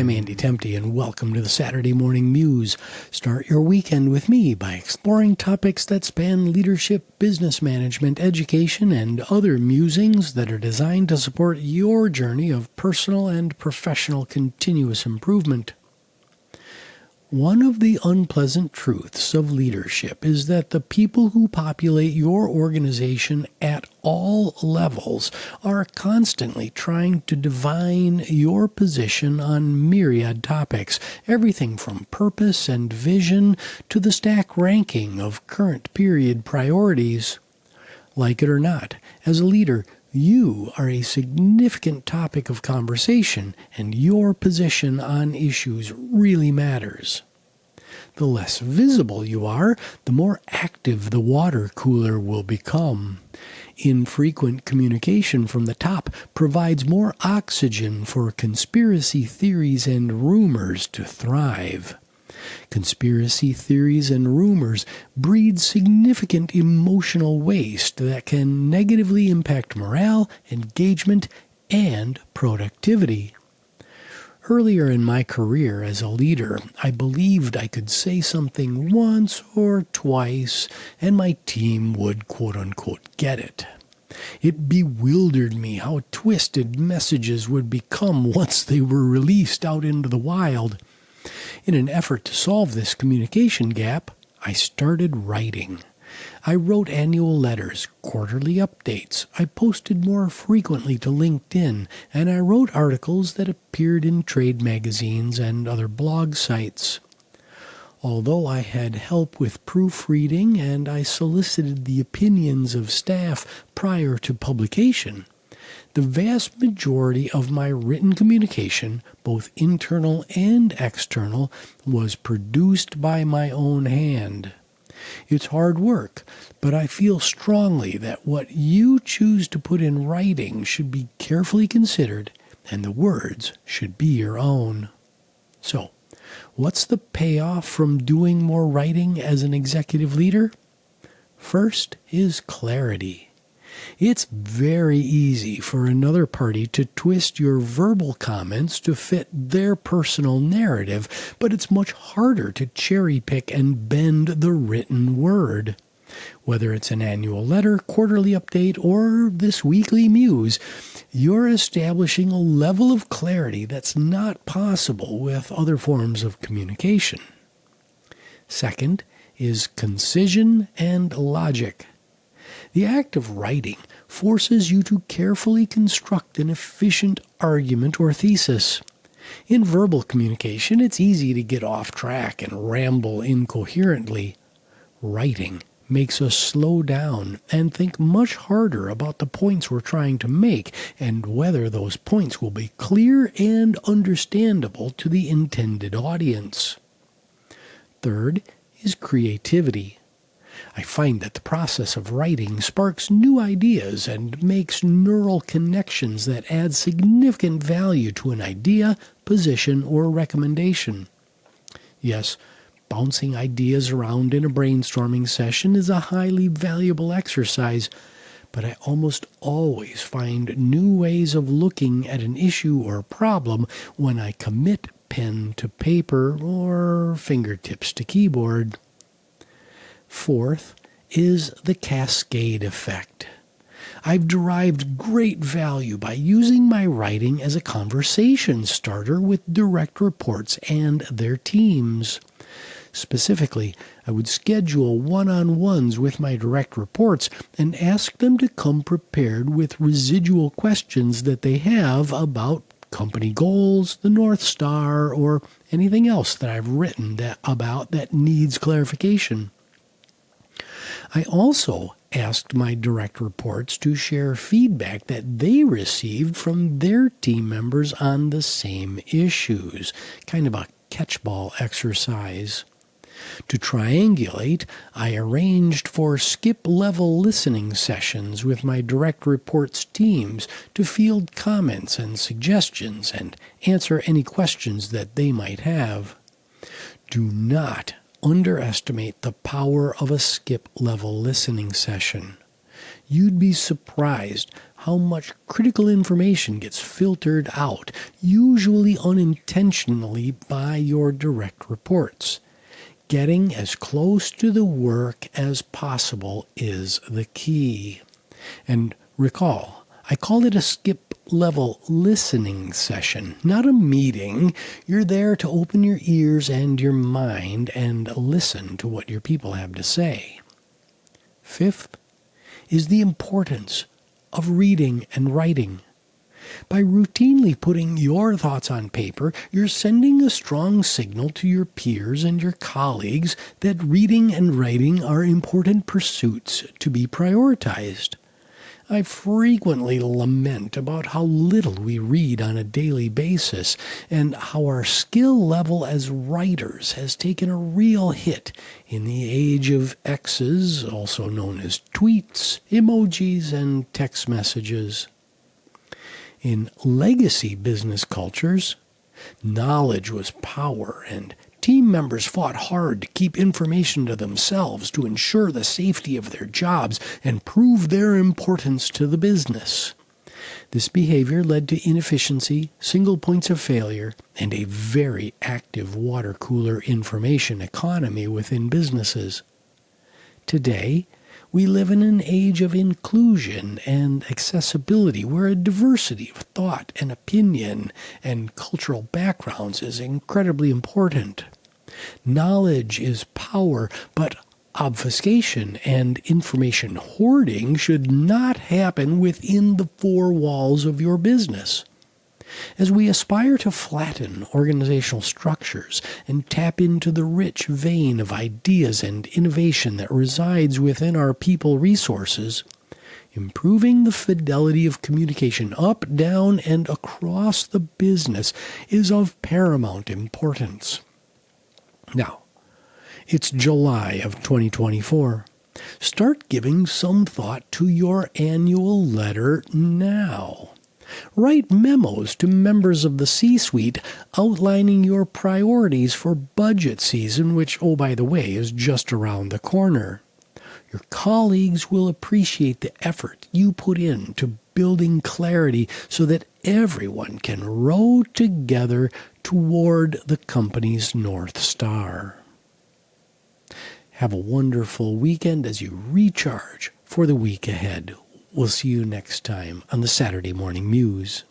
I'm Andy Temte, and welcome to the Saturday Morning Muse. Start your weekend with me by exploring topics that span leadership, business management, education, and other musings that are designed to support your journey of personal and professional continuous improvement. One of the unpleasant truths of leadership is that the people who populate your organization at all levels are constantly trying to divine your position on myriad topics, everything from purpose and vision to the stack ranking of current period priorities. Like it or not, as a leader, you are a significant topic of conversation, and your position on issues really matters. The less visible you are, the more active the water cooler will become. Infrequent communication from the top provides more oxygen for conspiracy theories and rumors to thrive. Conspiracy theories and rumors breed significant emotional waste that can negatively impact morale, engagement, and productivity. Earlier in my career as a leader, I believed I could say something once or twice and my team would quote-unquote get it. It bewildered me how twisted messages would become once they were released out into the wild. In an effort to solve this communication gap, I started writing. I wrote annual letters, quarterly updates. I posted more frequently to LinkedIn, and I wrote articles that appeared in trade magazines and other blog sites. Although I had help with proofreading and I solicited the opinions of staff prior to publication, the vast majority of my written communication, both internal and external, was produced by my own hand. It's hard work, but I feel strongly that what you choose to put in writing should be carefully considered, and the words should be your own. So, what's the payoff from doing more writing as an executive leader? First is clarity. It's very easy for another party to twist your verbal comments to fit their personal narrative, but it's much harder to cherry-pick and bend the written word. Whether it's an annual letter, quarterly update, or this weekly muse, you're establishing a level of clarity that's not possible with other forms of communication. Second is concision and logic. The act of writing forces you to carefully construct an efficient argument or thesis. In verbal communication, it's easy to get off track and ramble incoherently. Writing makes us slow down and think much harder about the points we're trying to make and whether those points will be clear and understandable to the intended audience. Third is creativity. I find that the process of writing sparks new ideas and makes neural connections that add significant value to an idea, position, or recommendation. Yes, bouncing ideas around in a brainstorming session is a highly valuable exercise, but I almost always find new ways of looking at an issue or problem when I commit pen to paper or fingertips to keyboard. Fourth is the cascade effect. I've derived great value by using my writing as a conversation starter with direct reports and their teams. Specifically, I would schedule one-on-ones with my direct reports and ask them to come prepared with residual questions that they have about company goals, the North Star, or anything else that I've written about that needs clarification. I also asked my direct reports to share feedback that they received from their team members on the same issues, kind of a catch-ball exercise. To triangulate, I arranged for skip-level listening sessions with my direct reports teams to field comments and suggestions and answer any questions that they might have. Do not underestimate the power of a skip-level listening session. You'd be surprised how much critical information gets filtered out, usually unintentionally, by your direct reports. Getting as close to the work as possible is the key. And recall, I call it a skip-level listening session, not a meeting. You're there to open your ears and your mind and listen to what your people have to say. Fifth is the importance of reading and writing. By routinely putting your thoughts on paper, you're sending a strong signal to your peers and your colleagues that reading and writing are important pursuits to be prioritized. I frequently lament about how little we read on a daily basis and how our skill level as writers has taken a real hit in the age of X's, also known as tweets, emojis, and text messages. In legacy business cultures, knowledge was power, and team members fought hard to keep information to themselves to ensure the safety of their jobs and prove their importance to the business. This behavior led to inefficiency, single points of failure, and a very active water cooler information economy within businesses. Today, we live in an age of inclusion and accessibility where a diversity of thought and opinion and cultural backgrounds is incredibly important. Knowledge is power, but obfuscation and information hoarding should not happen within the four walls of your business. As we aspire to flatten organizational structures and tap into the rich vein of ideas and innovation that resides within our people resources, improving the fidelity of communication up, down, and across the business is of paramount importance. Now, it's July of 2024. Start giving some thought to your annual letter now. Write memos to members of the C-suite outlining your priorities for budget season, which, oh, by the way, is just around the corner. Your colleagues will appreciate the effort you put into building clarity so that everyone can row together toward the company's North Star. Have a wonderful weekend as you recharge for the week ahead. We'll see you next time on the Saturday Morning Muse.